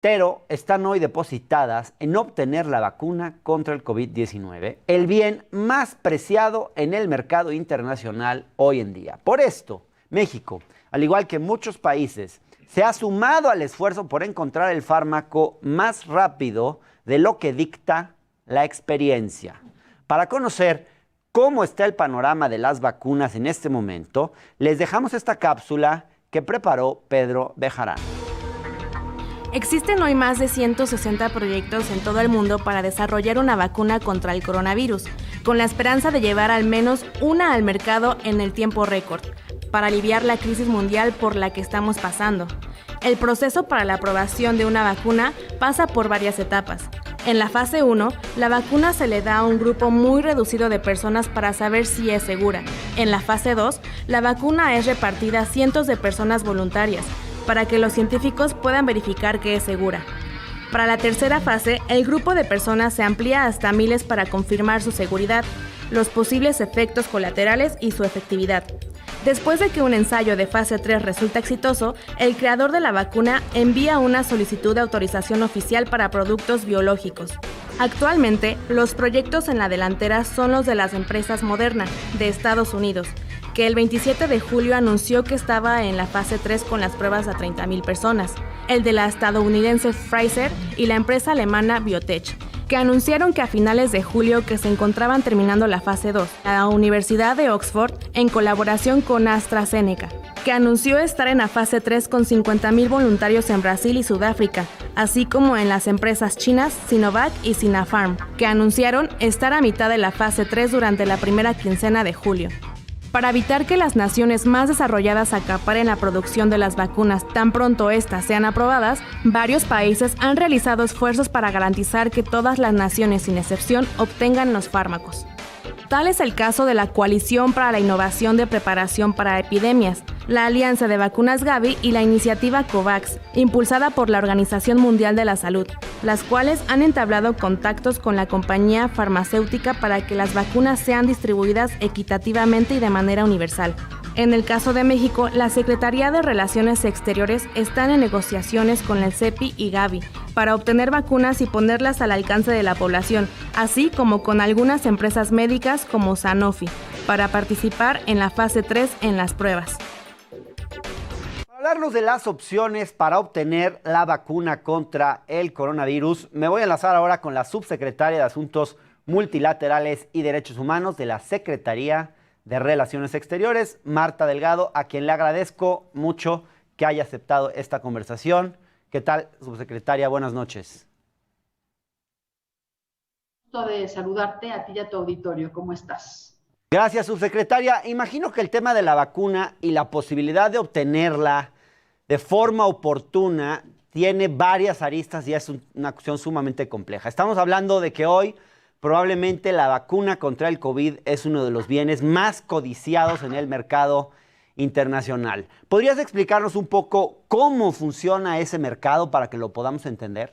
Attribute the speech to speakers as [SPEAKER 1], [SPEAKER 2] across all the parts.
[SPEAKER 1] pero están hoy depositadas en obtener la vacuna contra el COVID-19, el bien más preciado en el mercado internacional hoy en día. Por esto, México, al igual que muchos países, se ha sumado al esfuerzo por encontrar el fármaco más rápido de lo que dicta la experiencia. Para conocer cómo está el panorama de las vacunas en este momento, les dejamos esta cápsula que preparó Pedro Bejarano.
[SPEAKER 2] Existen hoy más de 160 proyectos en todo el mundo para desarrollar una vacuna contra el coronavirus, con la esperanza de llevar al menos una al mercado en el tiempo récord, para aliviar la crisis mundial por la que estamos pasando. El proceso para la aprobación de una vacuna pasa por varias etapas. En la fase 1, la vacuna se le da a un grupo muy reducido de personas para saber si es segura. En la fase 2, la vacuna es repartida a cientos de personas voluntarias, para que los científicos puedan verificar que es segura. Para la tercera fase, el grupo de personas se amplía hasta miles para confirmar su seguridad, los posibles efectos colaterales y su efectividad. Después de que un ensayo de fase 3 resulta exitoso, el creador de la vacuna envía una solicitud de autorización oficial para productos biológicos. Actualmente, los proyectos en la delantera son los de las empresas Moderna, de Estados Unidos, que el 27 de julio anunció que estaba en la fase 3 con las pruebas a 30,000 personas, el de la estadounidense Pfizer y la empresa alemana Biotech, que anunciaron que a finales de julio que se encontraban terminando la fase 2, la Universidad de Oxford, en colaboración con AstraZeneca, que anunció estar en la fase 3 con 50,000 voluntarios en Brasil y Sudáfrica, así como en las empresas chinas Sinovac y Sinopharm, que anunciaron estar a mitad de la fase 3 durante la primera quincena de julio. Para evitar que las naciones más desarrolladas acaparen la producción de las vacunas tan pronto éstas sean aprobadas, varios países han realizado esfuerzos para garantizar que todas las naciones, sin excepción, obtengan los fármacos. Tal es el caso de la Coalición para la Innovación de Preparación para Epidemias, la Alianza de Vacunas Gavi y la iniciativa COVAX, impulsada por la Organización Mundial de la Salud, las cuales han entablado contactos con la compañía farmacéutica para que las vacunas sean distribuidas equitativamente y de manera universal. En el caso de México, la Secretaría de Relaciones Exteriores está en negociaciones con el CEPI y Gavi para obtener vacunas y ponerlas al alcance de la población, así como con algunas empresas médicas como Sanofi, para participar en la fase 3 en las pruebas.
[SPEAKER 1] Para hablarnos de las opciones para obtener la vacuna contra el coronavirus, me voy a enlazar ahora con la subsecretaria de Asuntos Multilaterales y Derechos Humanos de la Secretaría de Relaciones Exteriores, Marta Delgado, a quien le agradezco mucho que haya aceptado esta conversación. ¿Qué tal, subsecretaria? Buenas noches.
[SPEAKER 3] Gusto de saludarte a ti y a tu auditorio. ¿Cómo estás?
[SPEAKER 1] Gracias, subsecretaria. Imagino que el tema de la vacuna y la posibilidad de obtenerla de forma oportuna tiene varias aristas y es una cuestión sumamente compleja. Estamos hablando de que hoy probablemente la vacuna contra el COVID es uno de los bienes más codiciados en el mercado internacional. ¿Podrías explicarnos un poco cómo funciona ese mercado para que lo podamos entender?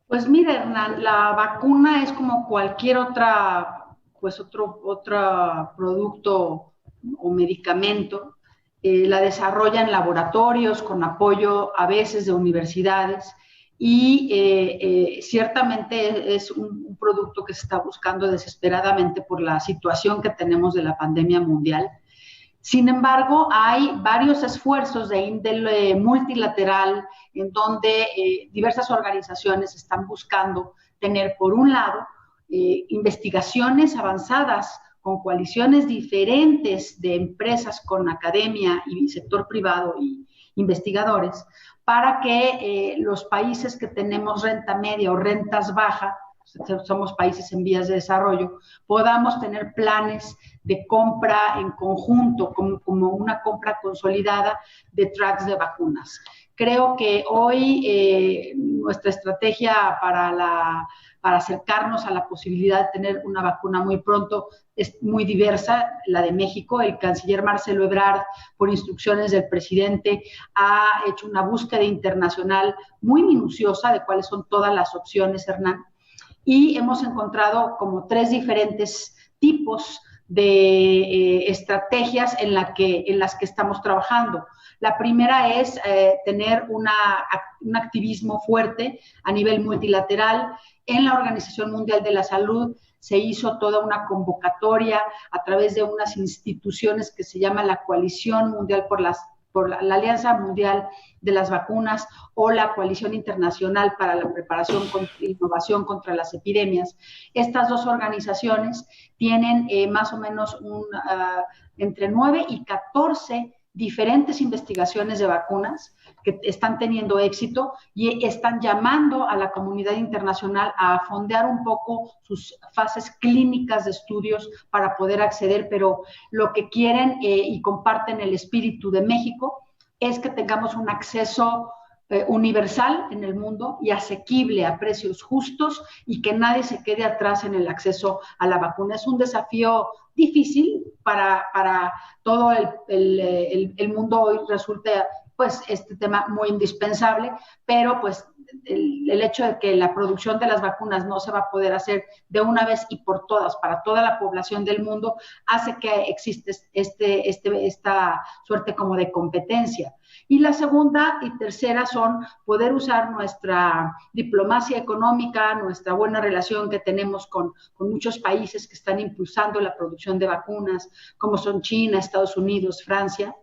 [SPEAKER 3] Pues mira, Hernán, la vacuna es como cualquier otro producto o medicamento. La desarrollan laboratorios con apoyo a veces de universidades y ciertamente es un producto que se está buscando desesperadamente por la situación que tenemos de la pandemia mundial. Sin embargo, hay varios esfuerzos de índole multilateral en donde diversas organizaciones están buscando tener, por un lado, investigaciones avanzadas con coaliciones diferentes de empresas con academia y sector privado y investigadores, para que los países que tenemos renta media o rentas bajas, somos países en vías de desarrollo, podamos tener planes de compra en conjunto, como una compra consolidada de tracks de vacunas. Creo que hoy nuestra estrategia para acercarnos a la posibilidad de tener una vacuna muy pronto es muy diversa, la de México. El canciller Marcelo Ebrard, por instrucciones del presidente, ha hecho una búsqueda internacional muy minuciosa de cuáles son todas las opciones, Hernán, y hemos encontrado como 3 diferentes tipos de estrategias en las que estamos trabajando. La primera es tener un activismo fuerte a nivel multilateral. En la Organización Mundial de la Salud se hizo toda una convocatoria a través de unas instituciones que se llama la Coalición Mundial por la Alianza Mundial de las Vacunas o la Coalición Internacional para la Preparación e Innovación contra las Epidemias. Estas dos organizaciones tienen más o menos entre 9 y 14 diferentes investigaciones de vacunas que están teniendo éxito y están llamando a la comunidad internacional a fondear un poco sus fases clínicas de estudios para poder acceder, pero lo que quieren y comparten el espíritu de México es que tengamos un acceso universal en el mundo y asequible a precios justos y que nadie se quede atrás en el acceso a la vacuna. Es un desafío difícil para todo el mundo. Hoy resulta pues este tema muy indispensable, pero pues el hecho de que la producción de las vacunas no se va a poder hacer de una vez y por todas para toda la población del mundo hace que existe esta suerte como de competencia. Y la segunda y tercera son poder usar nuestra diplomacia económica, nuestra buena relación que tenemos con muchos países que están impulsando la producción de vacunas, como son China, Estados Unidos, Francia.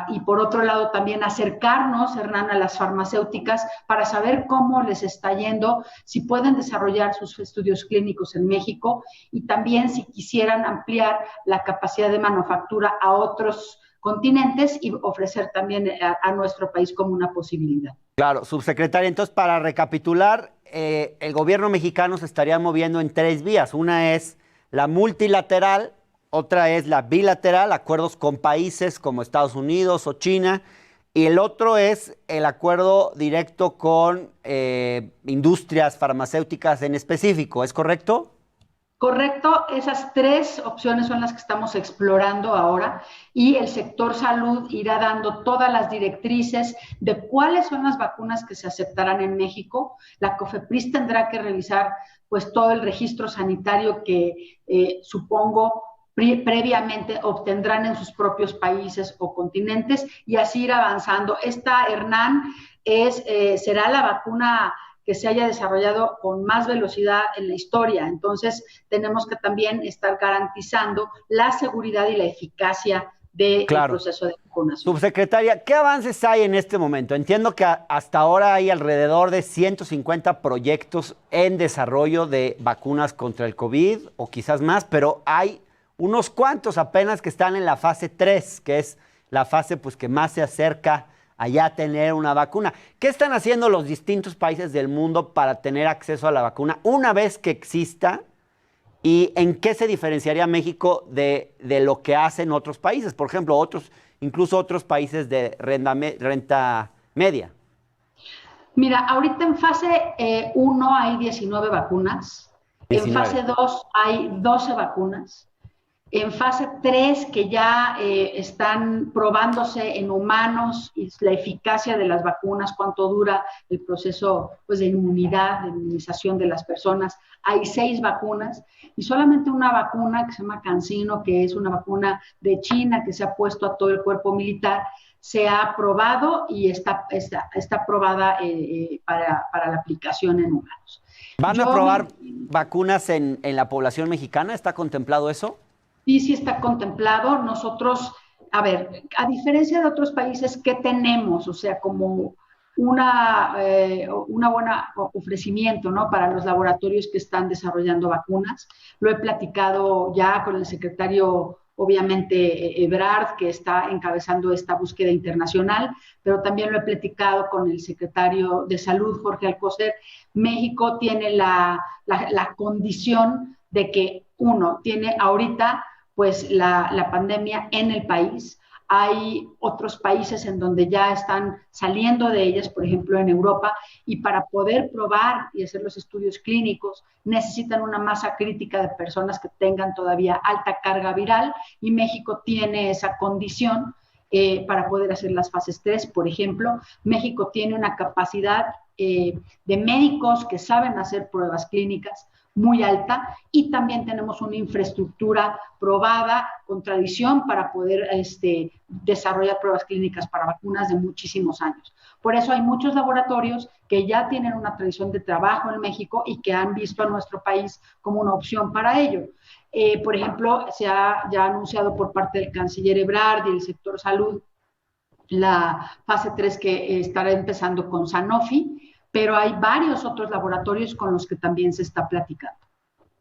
[SPEAKER 3] Y por otro lado también acercarnos, Hernán, a las farmacéuticas para saber cómo les está yendo, si pueden desarrollar sus estudios clínicos en México y también si quisieran ampliar la capacidad de manufactura a otros continentes y ofrecer también a nuestro país como una posibilidad.
[SPEAKER 1] Claro, subsecretaria, entonces para recapitular, el gobierno mexicano se estaría moviendo en 3 vías. Una es la multilateral, otra es la bilateral, acuerdos con países como Estados Unidos o China, y el otro es el acuerdo directo con industrias farmacéuticas en específico, ¿es correcto?
[SPEAKER 3] Correcto, esas 3 opciones son las que estamos explorando ahora y el sector salud irá dando todas las directrices de cuáles son las vacunas que se aceptarán en México. La COFEPRIS tendrá que revisar pues todo el registro sanitario que supongo previamente obtendrán en sus propios países o continentes y así ir avanzando. Esta, Hernán, será la vacuna que se haya desarrollado con más velocidad en la historia. Entonces, tenemos que también estar garantizando la seguridad y la eficacia del proceso de vacunación.
[SPEAKER 1] Subsecretaria, ¿qué avances hay en este momento? Entiendo que hasta ahora hay alrededor de 150 proyectos en desarrollo de vacunas contra el COVID, o quizás más, pero hay unos cuantos apenas que están en la fase 3, que es la fase pues, que más se acerca a ya tener una vacuna. ¿Qué están haciendo los distintos países del mundo para tener acceso a la vacuna una vez que exista? ¿Y en qué se diferenciaría México de lo que hacen otros países? Por ejemplo, incluso otros países de renta media.
[SPEAKER 3] Mira, ahorita en fase 1 hay 19 vacunas. 19. En fase 2 hay 12 vacunas. En fase 3, que ya están probándose en humanos, y la eficacia de las vacunas, cuánto dura el proceso pues, de inmunidad, de inmunización de las personas. Hay 6 vacunas y solamente una vacuna que se llama CanSino, que es una vacuna de China que se ha puesto a todo el cuerpo militar, se ha aprobado y está aprobada para la aplicación en humanos.
[SPEAKER 1] ¿Van a aprobar vacunas en la población mexicana? ¿Está contemplado eso?
[SPEAKER 3] Sí está contemplado. Nosotros, a diferencia de otros países, ¿qué tenemos? O sea, como una buena ofrecimiento, ¿no? Para los laboratorios que están desarrollando vacunas. Lo he platicado ya con el secretario, obviamente, Ebrard, que está encabezando esta búsqueda internacional, pero también lo he platicado con el secretario de Salud, Jorge Alcocer. México tiene la condición de que, uno, tiene ahorita pues la pandemia en el país. Hay otros países en donde ya están saliendo de ellas, por ejemplo en Europa, y para poder probar y hacer los estudios clínicos necesitan una masa crítica de personas que tengan todavía alta carga viral, y México tiene esa condición para poder hacer las fases 3, por ejemplo. México tiene una capacidad de médicos que saben hacer pruebas clínicas, muy alta, y también tenemos una infraestructura probada con tradición para poder desarrollar pruebas clínicas para vacunas de muchísimos años. Por eso hay muchos laboratorios que ya tienen una tradición de trabajo en México y que han visto a nuestro país como una opción para ello. Por ejemplo, se ha ya anunciado por parte del canciller Ebrard y el sector salud la fase 3 que estará empezando con Sanofi, pero hay varios otros laboratorios con los que también se está platicando.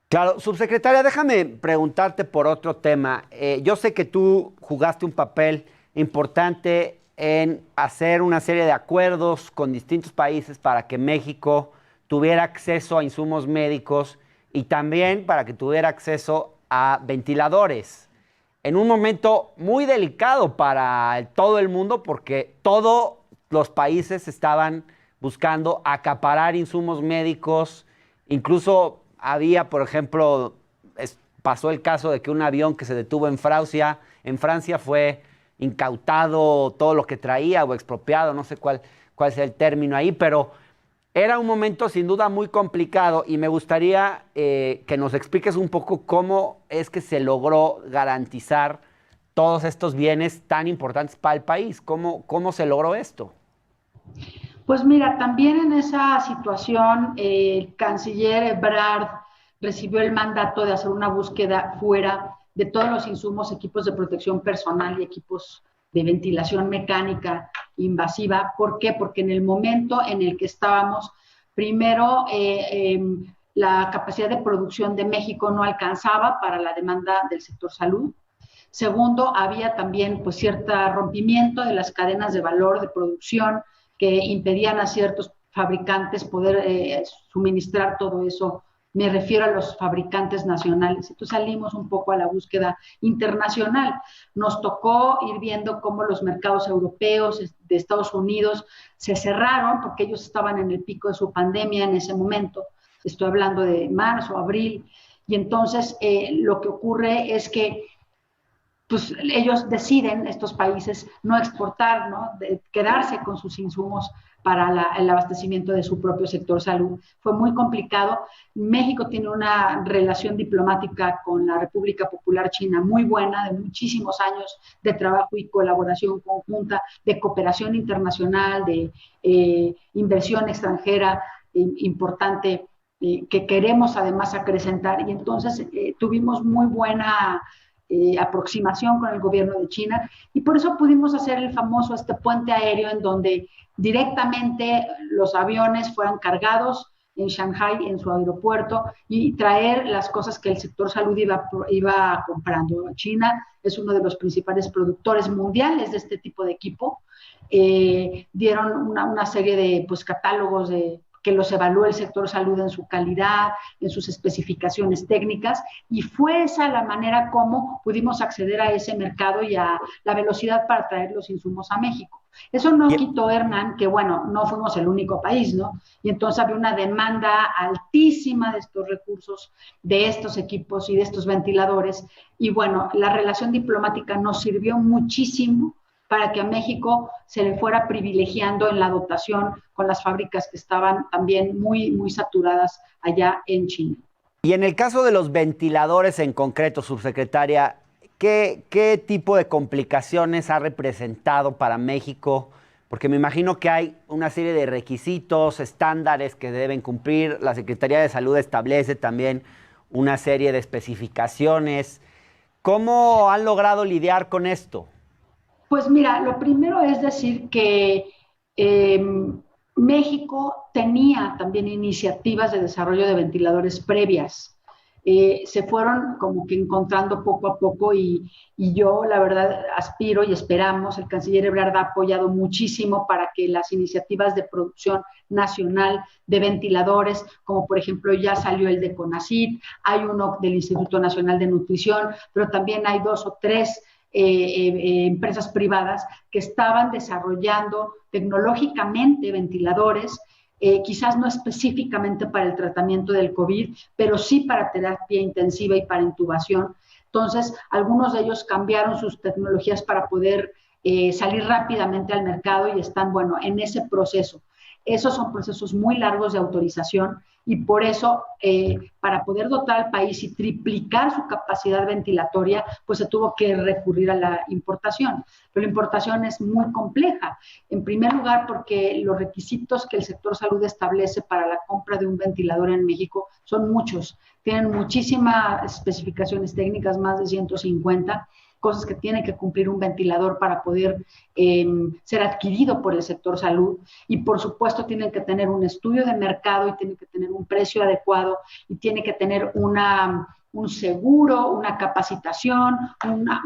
[SPEAKER 1] Claro, subsecretaria, déjame preguntarte por otro tema. Yo sé que tú jugaste un papel importante en hacer una serie de acuerdos con distintos países para que México tuviera acceso a insumos médicos y también para que tuviera acceso a ventiladores. En un momento muy delicado para todo el mundo, porque todos los países estaban buscando acaparar insumos médicos. Incluso había, por ejemplo, pasó el caso de que un avión que se detuvo en Francia fue incautado todo lo que traía o expropiado, no sé cuál es el término ahí, pero era un momento sin duda muy complicado y me gustaría que nos expliques un poco cómo es que se logró garantizar todos estos bienes tan importantes para el país. ¿Cómo se logró esto?
[SPEAKER 3] Pues mira, también en esa situación el canciller Ebrard recibió el mandato de hacer una búsqueda fuera de todos los insumos, equipos de protección personal y equipos de ventilación mecánica invasiva. ¿Por qué? Porque en el momento en el que estábamos, primero, la capacidad de producción de México no alcanzaba para la demanda del sector salud. Segundo, había también pues cierto rompimiento de las cadenas de valor de producción que impedían a ciertos fabricantes poder suministrar todo eso. Me refiero a los fabricantes nacionales. Entonces salimos un poco a la búsqueda internacional. Nos tocó ir viendo cómo los mercados europeos, de Estados Unidos, se cerraron porque ellos estaban en el pico de su pandemia en ese momento. Estoy hablando de marzo, abril. Y entonces lo que ocurre es que pues ellos deciden, estos países, no exportar, ¿no? Quedarse con sus insumos para el abastecimiento de su propio sector salud. Fue muy complicado. México tiene una relación diplomática con la República Popular China muy buena, de muchísimos años de trabajo y colaboración conjunta, de cooperación internacional, de inversión extranjera importante, que queremos además acrecentar. Y entonces tuvimos muy buena aproximación con el gobierno de China y por eso pudimos hacer el famoso puente aéreo en donde directamente los aviones fueran cargados en Shanghái, en su aeropuerto, y traer las cosas que el sector salud iba comprando. China es uno de los principales productores mundiales de este tipo de equipo. Dieron una serie de catálogos que los evalúa el sector salud en su calidad, en sus especificaciones técnicas, y fue esa la manera como pudimos acceder a ese mercado y a la velocidad para traer los insumos a México. Eso no quitó, Hernán, que bueno, no fuimos el único país, ¿no? Y entonces había una demanda altísima de estos recursos, de estos equipos y de estos ventiladores, y bueno, la relación diplomática nos sirvió muchísimo para que a México se le fuera privilegiando en la dotación con las fábricas que estaban también muy, muy saturadas allá en China.
[SPEAKER 1] Y en el caso de los ventiladores en concreto, subsecretaria, ¿qué tipo de complicaciones ha representado para México? Porque me imagino que hay una serie de requisitos, estándares que deben cumplir. La Secretaría de Salud establece también una serie de especificaciones. ¿Cómo han logrado lidiar con esto?
[SPEAKER 3] Pues mira, lo primero es decir que México tenía también iniciativas de desarrollo de ventiladores previas. Se fueron como que encontrando poco a poco y yo la verdad aspiro y esperamos, el canciller Ebrard ha apoyado muchísimo para que las iniciativas de producción nacional de ventiladores, como por ejemplo ya salió el de CONACYT, hay uno del Instituto Nacional de Nutrición, pero también hay 2 o 3 empresas privadas que estaban desarrollando tecnológicamente ventiladores, quizás no específicamente para el tratamiento del COVID, pero sí para terapia intensiva y para intubación. Entonces, algunos de ellos cambiaron sus tecnologías para poder salir rápidamente al mercado y están, bueno, en ese proceso. Esos son procesos muy largos de autorización y por eso, para poder dotar al país y triplicar su capacidad ventilatoria, pues se tuvo que recurrir a la importación. Pero la importación es muy compleja. En primer lugar, porque los requisitos que el sector salud establece para la compra de un ventilador en México son muchos. Tienen muchísimas especificaciones técnicas, más de 150 cosas que tiene que cumplir un ventilador para poder ser adquirido por el sector salud, y por supuesto tienen que tener un estudio de mercado y tienen que tener un precio adecuado y tiene que tener un seguro, una capacitación,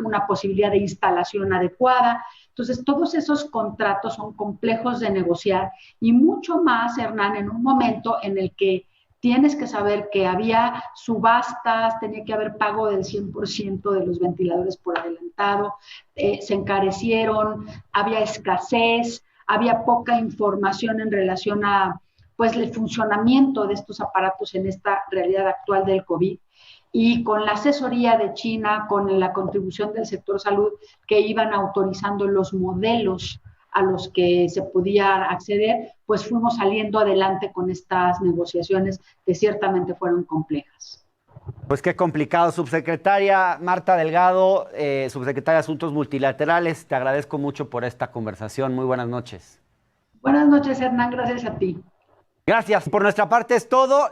[SPEAKER 3] una posibilidad de instalación adecuada. Entonces, todos esos contratos son complejos de negociar y mucho más, Hernán, en un momento en el que tienes que saber que había subastas, tenía que haber pago del 100% de los ventiladores por adelantado, se encarecieron, había escasez, había poca información en relación a pues, el funcionamiento de estos aparatos en esta realidad actual del COVID. Y con la asesoría de China, con la contribución del sector salud, que iban autorizando los modelos a los que se podía acceder, pues fuimos saliendo adelante con estas negociaciones que ciertamente fueron complejas.
[SPEAKER 1] Pues qué complicado, subsecretaria Marta Delgado, subsecretaria de Asuntos Multilaterales, te agradezco mucho por esta conversación. Muy buenas noches.
[SPEAKER 3] Buenas noches, Hernán, gracias a ti.
[SPEAKER 1] Gracias. Por nuestra parte es todo.